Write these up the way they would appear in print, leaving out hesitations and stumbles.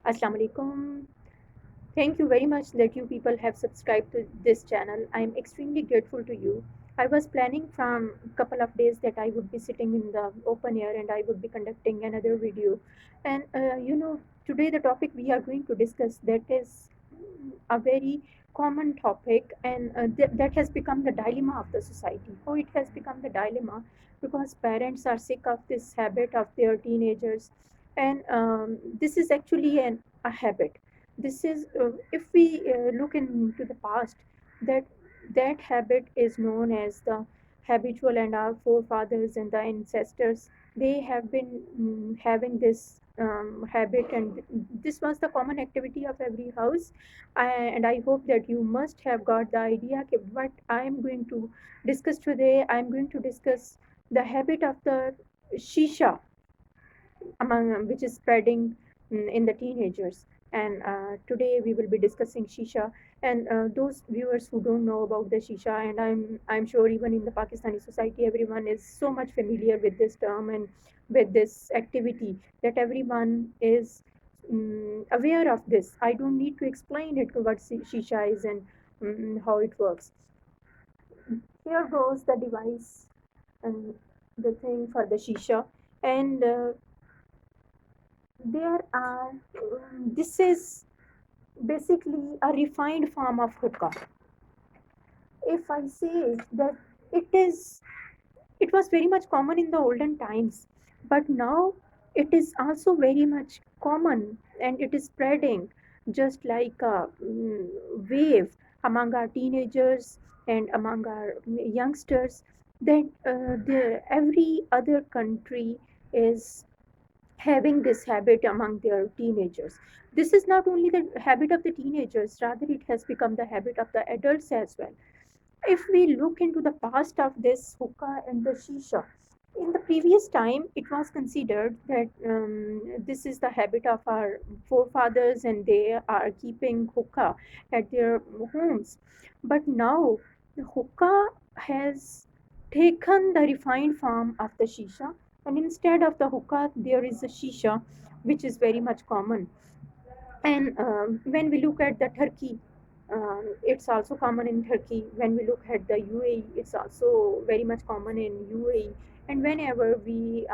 Assalamu alaikum. Thank you very much that you people have subscribed to this channel. I am extremely grateful to you. I was planning from a couple of days that I would be sitting in the open air and I would be conducting another video. And today the topic we are going to discuss that is a very common topic, and that has become the dilemma of the society. How it has become the dilemma? Because parents are sick of this habit of their teenagers, and this is actually a habit. This is if we look into the past, that that habit is known as the habitual, and our forefathers and the ancestors, they have been having this habit, and this was the common activity of every house. And I hope that you must have got the idea what I am going to discuss today. I am going to discuss the habit of the shisha, among which is spreading in the teenagers. And today we will be discussing shisha. And those viewers who don't know about the shisha, and I'm sure even in the Pakistani society, everyone is so much familiar with this term and with this activity that everyone is aware of this. I don't need to explain it what shisha is and how it works. Here goes the device and the thing for the shisha. And there are this is basically a refined form of hookah. If I say that it is, it was very much common in the olden times, but now it is also very much common, and it is spreading just like a wave among our teenagers and among our youngsters, that every other country is having this habit among their teenagers. This is not only the habit of the teenagers, rather, it has become the habit of the adults as well. If we look into the past of this hookah and the shisha, in the previous time, it was considered that this is the habit of our forefathers and they are keeping hookah at their homes. But now, the hookah has taken the refined form of the shisha, and instead of the hookah, there is a shisha, which is very much common. And when we look at the Turkey, it's also common in Turkey. When we look at the UAE, it's also very much common in UAE. And whenever we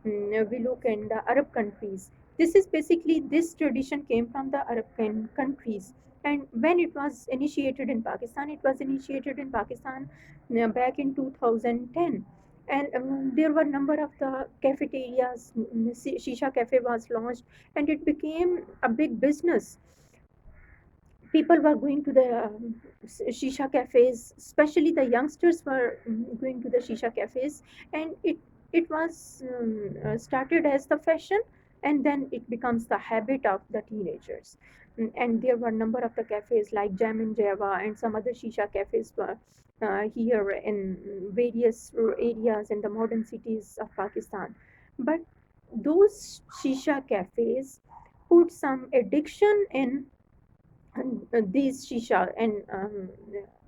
look in the Arab countries, this is basically, this tradition came from the Arab countries. And when it was initiated in Pakistan, it was initiated in Pakistan back in 2010. And there were number of the cafeterias. Shisha cafe was launched, and it became a big business. People were going to the shisha cafes, especially the youngsters were going to the shisha cafes, and it was started as the fashion, and then it becomes the habit of the teenagers. And there were a number of the cafes like Jam and Java and some other shisha cafes were here in various areas in the modern cities of Pakistan. But those shisha cafes put some addiction in these shisha, and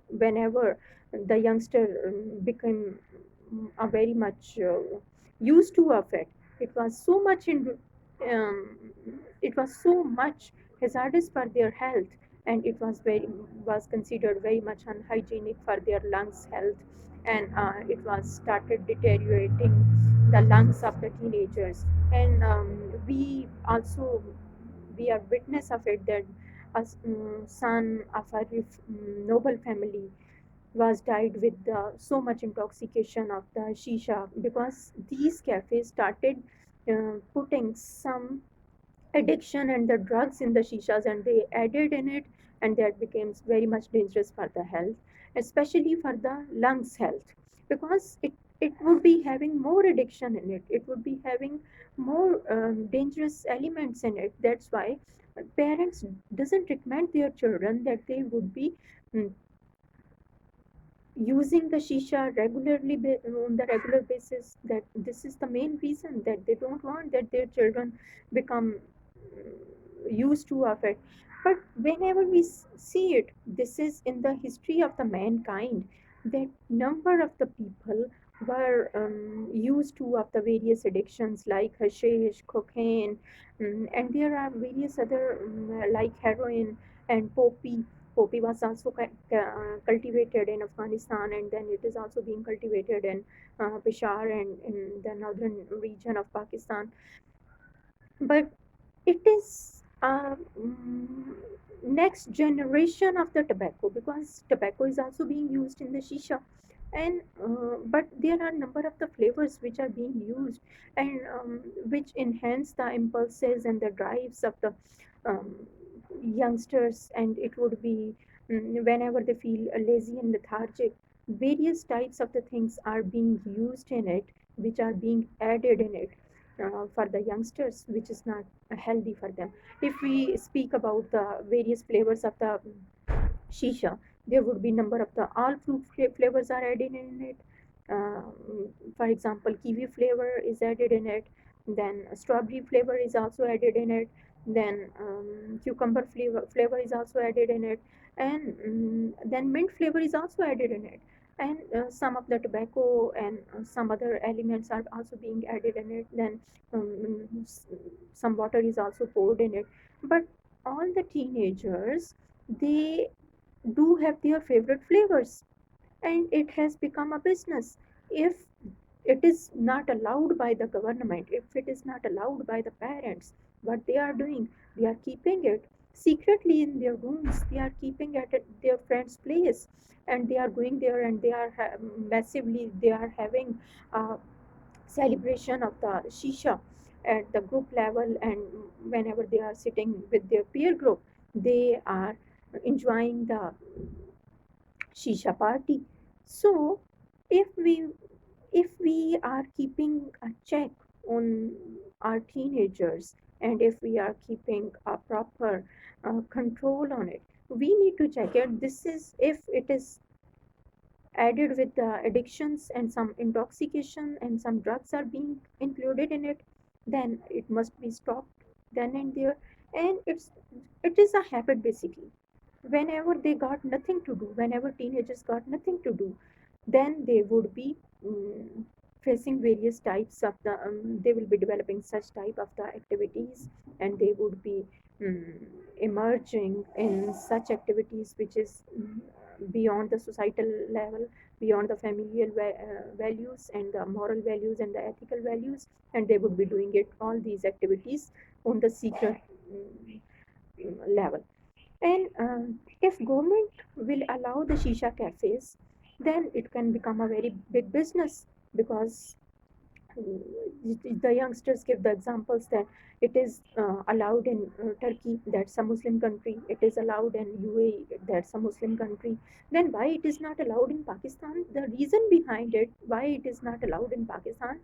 whenever the youngster became a very much used to of it, it was so much um, it was so much hazardous for their health, and it was considered very much unhygienic for their lungs health. And it was started deteriorating the lungs of the teenagers. And we are witness of it, that a son of a noble family was died with so much intoxication of the shisha, because these cafes started putting some addiction and the drugs in the shishas, and they added in it, and that becomes very much dangerous for the health, especially for the lungs health, because it would be having more addiction in it, it would be having more dangerous elements in it. That's why parents doesn't recommend their children that they would be mm, using the shisha regularly on the regular basis. That this is the main reason that they don't want that their children become used to of it. But whenever we see it, this is in the history of the mankind, that number of the people were used to of the various addictions like hashish, cocaine, and there are various other like heroin and poppy. Poppy was also cultivated in Afghanistan, and then it is also being cultivated in Peshawar and in the northern region of Pakistan. But it is next generation of the tobacco, because tobacco is also being used in the shisha, and but there are number of the flavors which are being used, and which enhance the impulses and the drives of the um, youngsters, and it would be whenever they feel lazy and lethargic, various types of the things are being used in it, which are being added in it for the youngsters, which is not healthy for them. If we speak about the various flavors of the shisha, there would be number of the all fruit flavors are added in it. For example, kiwi flavor is added in it, then strawberry flavor is also added in it, then cucumber flavor is also added in it, and then mint flavor is also added in it, and some of the tobacco and some other elements are also being added in it, then some water is also poured in it. But all the teenagers, they do have their favorite flavors, and it has become a business. If it is not allowed by the government, if it is not allowed by the parents, what they are doing, they are keeping it secretly in their rooms, they are keeping it at their friend's place, and they are going there, and they are massively they are having a celebration of the shisha at the group level, and whenever they are sitting with their peer group, they are enjoying the shisha party. So if we are keeping a check on our teenagers, and if we are keeping a proper control on it, we need to check it. This is if it is added with the addictions and some intoxication and some drugs are being included in it, then it must be stopped then and there. And it is a habit basically. Whenever they got nothing to do, whenever teenagers got nothing to do, then they would be mm, facing various types of the they will be developing such type of the activities, and they would be mm, emerging in such activities which is beyond the societal level, beyond the familial values and the moral values and the ethical values, and they would be doing it all these activities on the secret level. And if government will allow the shisha cafes, then it can become a very big business, because the youngsters give the examples that it is allowed in Turkey, that's a Muslim country. It is allowed in UAE, that's a Muslim country. Then why it is not allowed in Pakistan? The reason behind it, why it is not allowed in Pakistan,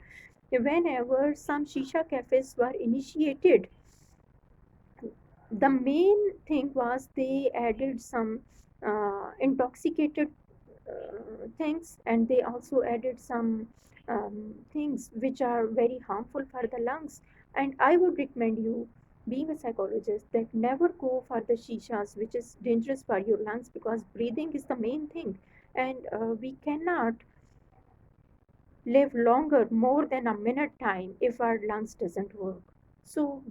whenever some shisha cafes were initiated, the main thing was they added some intoxicated things, and they also added some things which are very harmful for the lungs. And I would recommend you, being a psychologist, that never go for the shishas which is dangerous for your lungs, because breathing is the main thing, and we cannot live longer more than a minute time if our lungs doesn't work. So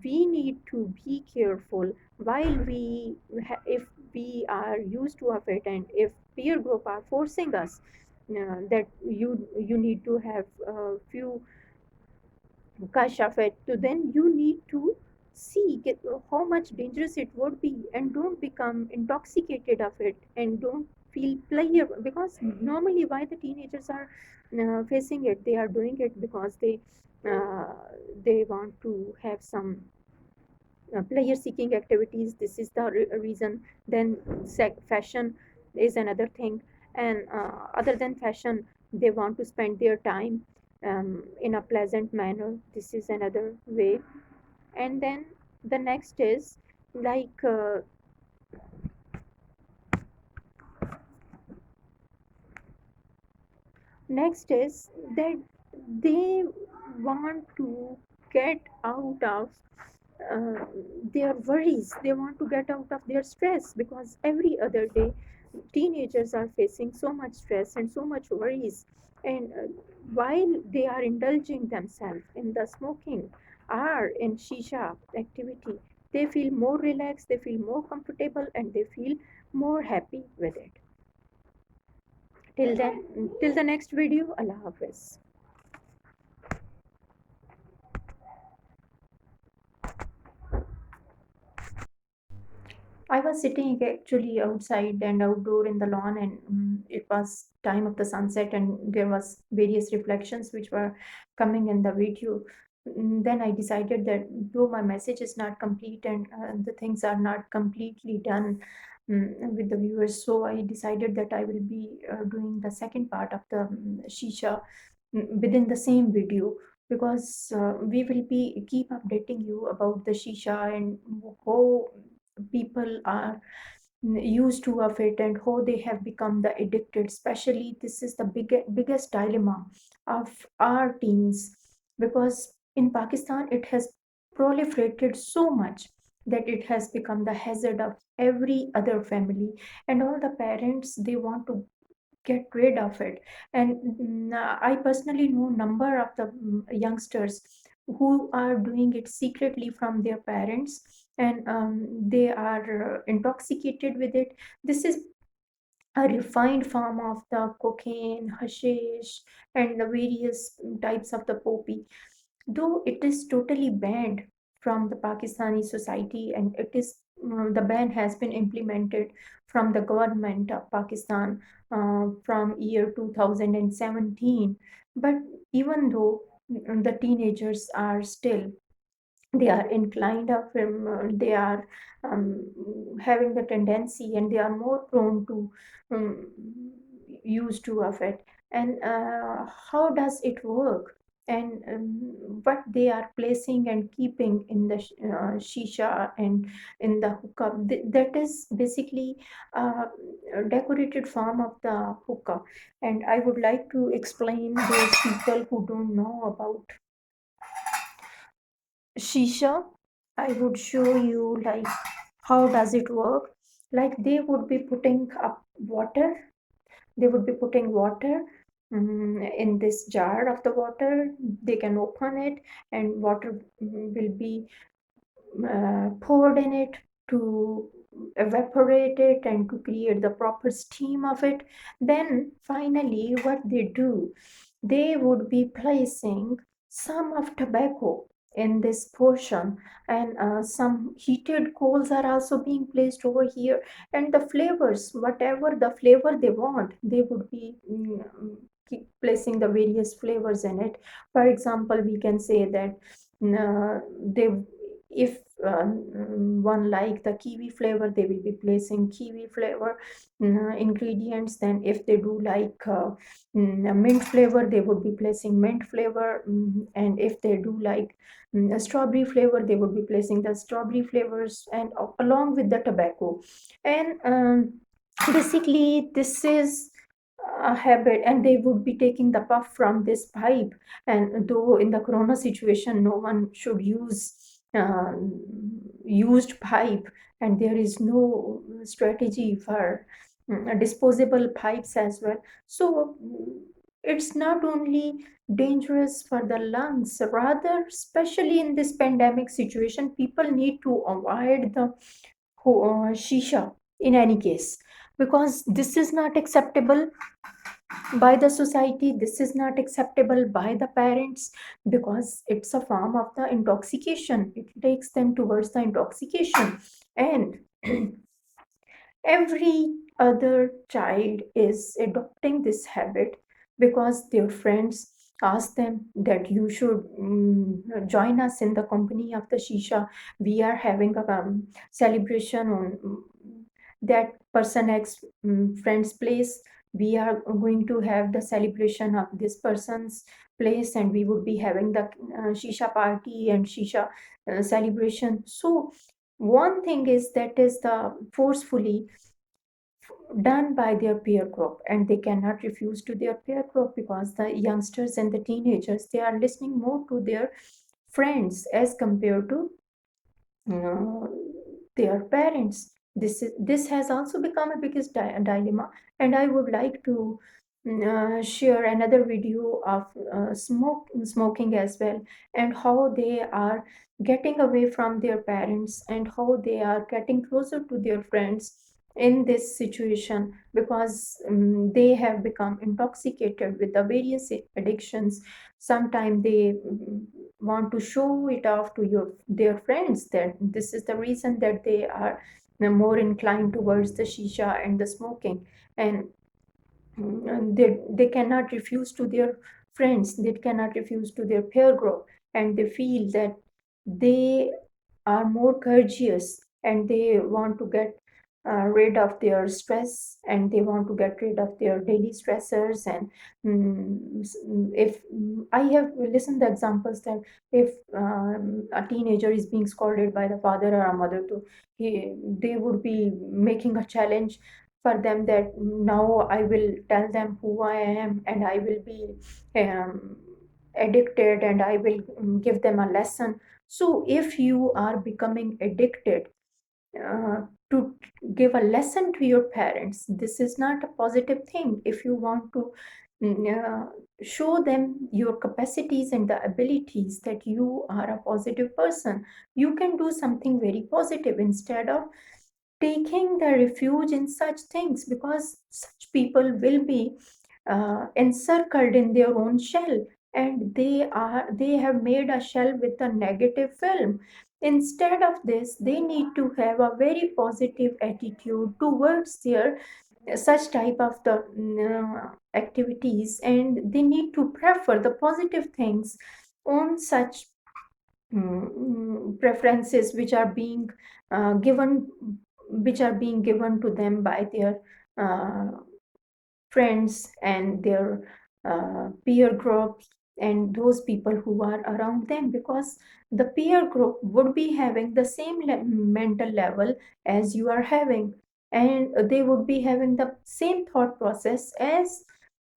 we need to be careful while if we are used to of it, and if peer group are forcing us that you need to have a few gush of it, so then you need to see how much dangerous it would be, and don't become intoxicated of it, and don't feel pleasure, because normally why the teenagers are facing it, they are doing it because uh, they want to have some pleasure seeking activities. This is the reason. Then fashion is another thing, and other than fashion, they want to spend their time in a pleasant manner. This is another way. And then the next is like next is that they want to get out of uh, their worries. They want to get out of their stress, because every other day teenagers are facing so much stress and so much worries, and while they are indulging themselves in the smoking or in shisha activity, they feel more relaxed, they feel more comfortable, and they feel more happy with it. Till then, till the next video, Allah Hafiz. I was sitting actually outside and outdoor in the lawn, and it was time of the sunset, and there was various reflections which were coming in the video. Then I decided that though my message is not complete and the things are not completely done with the viewers, so I decided that I will be doing the second part of the shisha within the same video, because we will be keep updating you about the shisha and how people are used to of it and how they have become the addicted. Especially this is the biggest dilemma of our teens, because in Pakistan it has proliferated so much that it has become the hazard of every other family, and all the parents, they want to get rid of it. And I personally know number of the youngsters who are doing it secretly from their parents, and they are intoxicated with it. This is a refined form of the cocaine, hashish, and the various types of the poppy. Though it is totally banned from the Pakistani society, and it is the ban has been implemented from the government of Pakistan from year 2017. But even though the teenagers are still, they are inclined of they are having the tendency, and they are more prone to um, use to of it. And how does it work, and what they are placing and keeping in the shisha and in the hookah, that is basically a decorated form of the hookah. And I would like to explain those people who don't know about shisha. I would show you like how does it work. Like they would be putting up water, they would be putting water in this jar of the water. They can open it, and water will be poured in it to evaporate it and to create the proper steam of it. Then finally what they do, they would be placing some of tobacco in this portion, and some heated coals are also being placed over here, and the flavors, whatever the flavor they want, they would be keep placing the various flavors in it. For example, we can say that they, if one like the kiwi flavor, they will be placing kiwi flavor ingredients. Then if they do like a mint flavor, they would be placing mint flavor, and if they do like a strawberry flavor, they would be placing the strawberry flavors, and along with the tobacco. And basically this is a habit, and they would be taking the puff from this pipe. And though in the corona situation no one should use used pipe, and there is no strategy for disposable pipes as well. So it's not only dangerous for the lungs, rather especially in this pandemic situation, people need to avoid the shisha in any case, because this is not acceptable by the society, this is not acceptable by the parents, because it's a form of the intoxication, it takes them towards the intoxication. And every other child is adopting this habit because their friends ask them that you should join us in the company of the shisha. We are having a celebration on that person X friend's place. We are going to have the celebration of this person's place, and we would be having the shisha party and shisha celebration. So one thing is that is the forcefully done by their peer group, and they cannot refuse to their peer group, because the youngsters and the teenagers, they are listening more to their friends as compared to uh, their parents. This has also become a biggest dilemma, and I would like to share another video of smoking as well, and how they are getting away from their parents and how they are getting closer to their friends in this situation, because they have become intoxicated with the various addictions. Sometimes they want to show it off to their friends that this is the reason that they are more inclined towards the shisha and the smoking. And they cannot refuse to their friends, they cannot refuse to their peer group, and they feel that they are more courteous, and they want to get rid of their stress, and they want to get rid of their daily stressors. And if I have listened to examples that if a teenager is being scolded by the father or a mother, to they would be making a challenge for them that now I will tell them who I am, and I will be um, addicted, and I will give them a lesson. So if you are becoming addicted uh, to give a lesson to your parents, this is not a positive thing. If you want to mm, uh, show them your capacities and the abilities that you are a positive person, you can do something very positive instead of taking the refuge in such things, because such people will be encircled in their own shell, and they have made a shell with a negative film. Instead of this, they need to have a very positive attitude towards their such type of the activities, and they need to prefer the positive things on such preferences given which are being given to them by their uh, friends and their peer groups and those people who are around them, because the peer group would be having the same mental level as you are having, and they would be having the same thought process as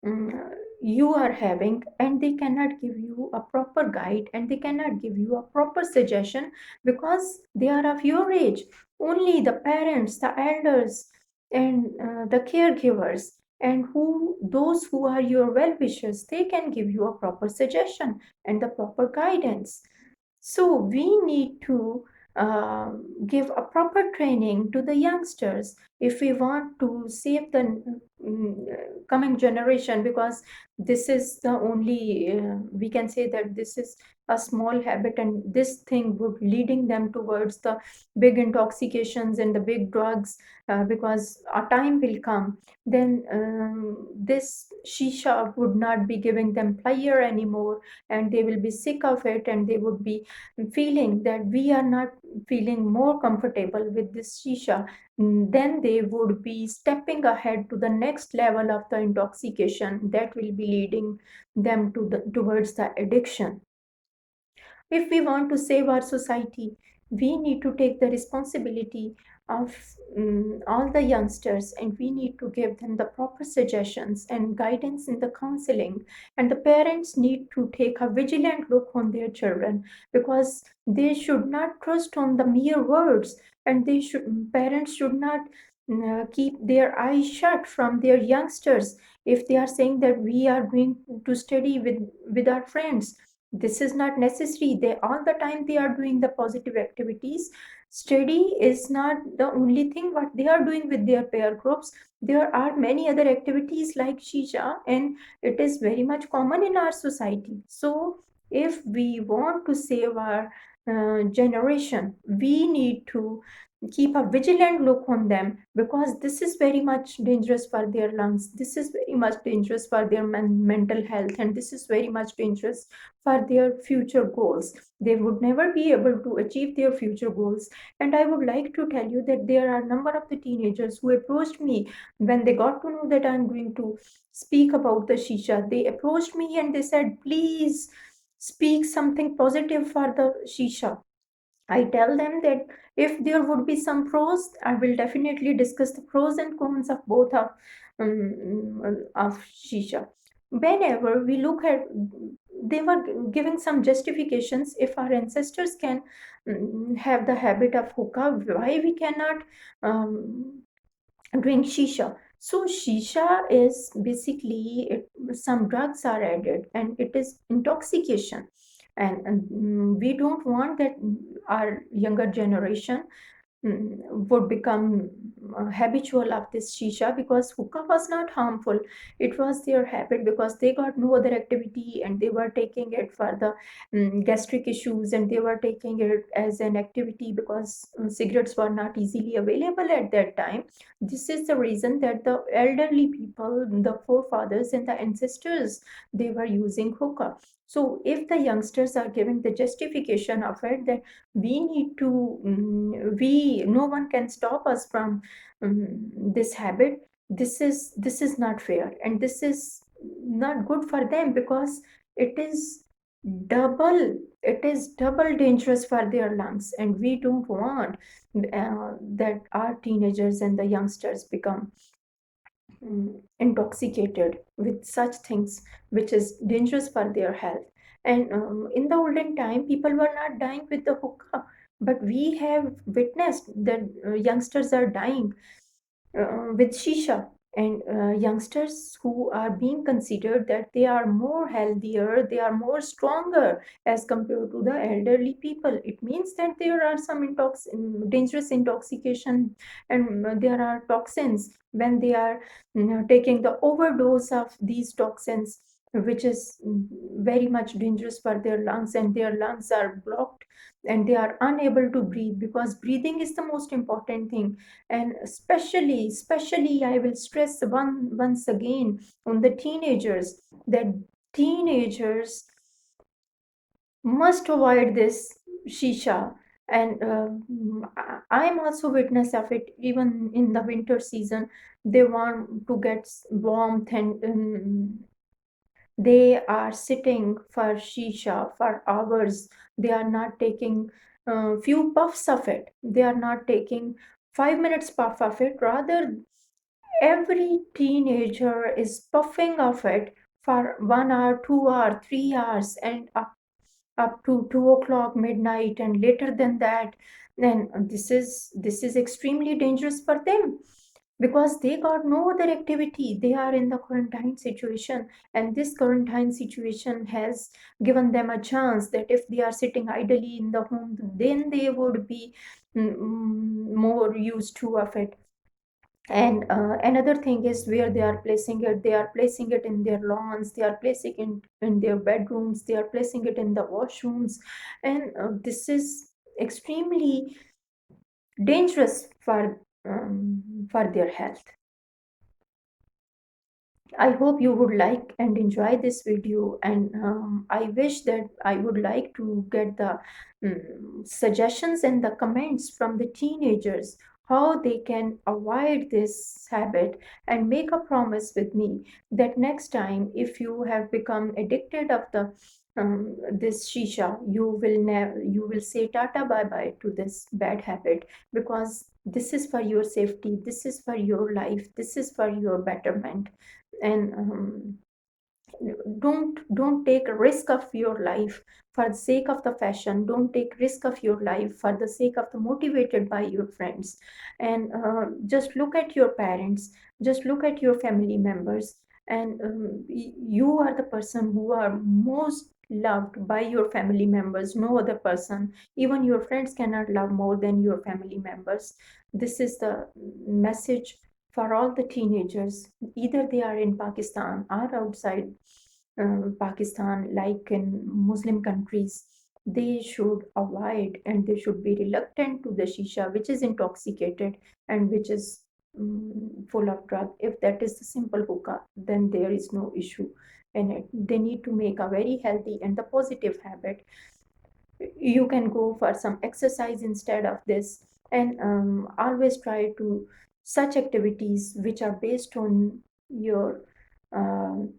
mm, you are having, and they cannot give you a proper guide, and they cannot give you a proper suggestion, because they are of your age. Only the parents, the elders, and the caregivers, and who those who are your well wishers, they can give you a proper suggestion and the proper guidance. So we need to give a proper training to the youngsters if we want to save the coming generation, because this is the only we can say that this is a small habit, and this thing would leading them towards the big intoxications and the big drugs, because a time will come then this shisha would not be giving them pleasure anymore, and they will be sick of it, and they would be feeling that we are not feeling more comfortable with this shisha. Then they would be stepping ahead to the next level of the intoxication that will be leading them towards the addiction. If we want to save our society, we need to take the responsibility of all the youngsters, and we need to give them the proper suggestions and guidance in the counseling. And the parents need to take a vigilant look on their children, because they should not trust on the mere words, and parents should not keep their eyes shut from their youngsters. If they are saying that we are going to study with our friends, this is not necessary. They all the time they are doing the positive activities. Study is not the only thing what they are doing with their peer groups. There are many other activities like shisha, and it is very much common in our society. So if we want to save our generation, we need to keep a vigilant look on them, because this is very much dangerous for their lungs, this is very much dangerous for their mental health, and this is very much dangerous for their future goals. They would never be able to achieve their future goals. And I would like to tell you that there are a number of the teenagers who approached me when they got to know that I'm going to speak about the shisha. They approached me and they said, please speak something positive for the shisha. I tell them that if there would be some pros, I will definitely discuss the pros and cons of both of shisha. whenever we look at, they were giving some justifications. If our ancestors can have the habit of hookah, why we cannot drink shisha? So shisha is basically some drugs are added and it is intoxication. And we don't want that our younger generation would become habitual of this shisha, because hookah was not harmful. It was their habit because they got no other activity and they were taking it for the gastric issues, and they were taking it as an activity because cigarettes were not easily available at that time. This is the reason that the elderly people, the forefathers and the ancestors, they were using hookah. So if the youngsters are giving the justification of it that we need to we no one can stop us from this habit, this is not fair, and this is not good for them, because it is double it is double dangerous for their lungs, and we don't want that our teenagers and the youngsters become intoxicated with such things which is dangerous for their health. And in the olden time, people were not dying with the hookah, but we have witnessed that youngsters are dying with shisha. And youngsters who are being considered that they are more healthier, they are more stronger as compared to the elderly people. It means that there are some dangerous intoxication, and there are toxins when they are taking the overdose of these toxins, which is very much dangerous for their lungs, and their lungs are blocked and they are unable to breathe, because breathing is the most important thing. And especially I will stress once again on the teenagers, that teenagers must avoid this shisha. And I'm also witness of it. Even in the winter season, they want to get warmth, and they are sitting for shisha for hours. They are not taking few puffs of it. They are not taking 5 minutes puff of it. Rather, every teenager is puffing of it for 1 hour, 2 hour, 3 hours, and up to 2 o'clock midnight and later than that. Then this is extremely dangerous for them, because they got no other activity. They are in the quarantine situation, and this quarantine situation has given them a chance that if they are sitting idly in the home, then they would be more used to of it. And another thing is where they are placing it. They are placing it in their lawns, they are placing it in their bedrooms, they are placing it in the washrooms. And this is extremely dangerous for their health. I hope you would like and enjoy this video, and I wish that I would like to get the suggestions and the comments from the teenagers, how they can avoid this habit, and make a promise with me that next time if you have become addicted of the this shisha, you will say tata bye bye to this bad habit, because this is for your safety, this is for your life, this is for your betterment. And don't take a risk of your life for the sake of the fashion. Don't take risk of your life for the sake of the motivated by your friends. And just look at your parents, just look at your family members, and you are the person who are most loved by your family members. No other person, even your friends, cannot love more than your family members. This is the message for all the teenagers, either they are in Pakistan or outside Pakistan, like in Muslim countries. They should avoid and they should be reluctant to the shisha, which is intoxicated and which is full of drug. If that is the simple hookah, then there is no issue in it. They need to make a very healthy and the positive habit. You can go for some exercise instead of this, and always try to such activities which are based on your um,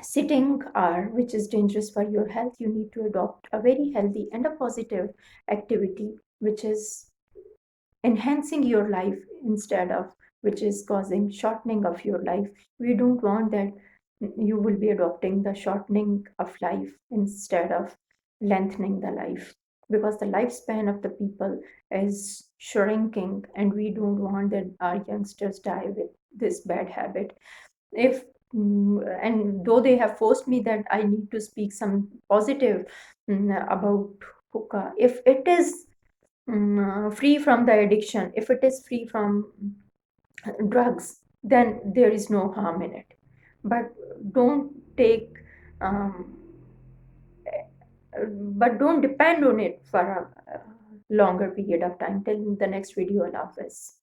sitting or which is dangerous for your health. You need to adopt a very healthy and a positive activity which is enhancing your life instead of which is causing shortening of your life. We don't want that you will be adopting the shortening of life instead of lengthening the life, because the lifespan of the people is shrinking, and we don't want that our youngsters die with this bad habit. If and though they have forced me that I need to speak some positive about hookah, if it is free from the addiction, if it is free from drugs, then there is no harm in it. But don't take, um, but don't depend on it for a longer period of time. Till the next video, Allah Hafiz.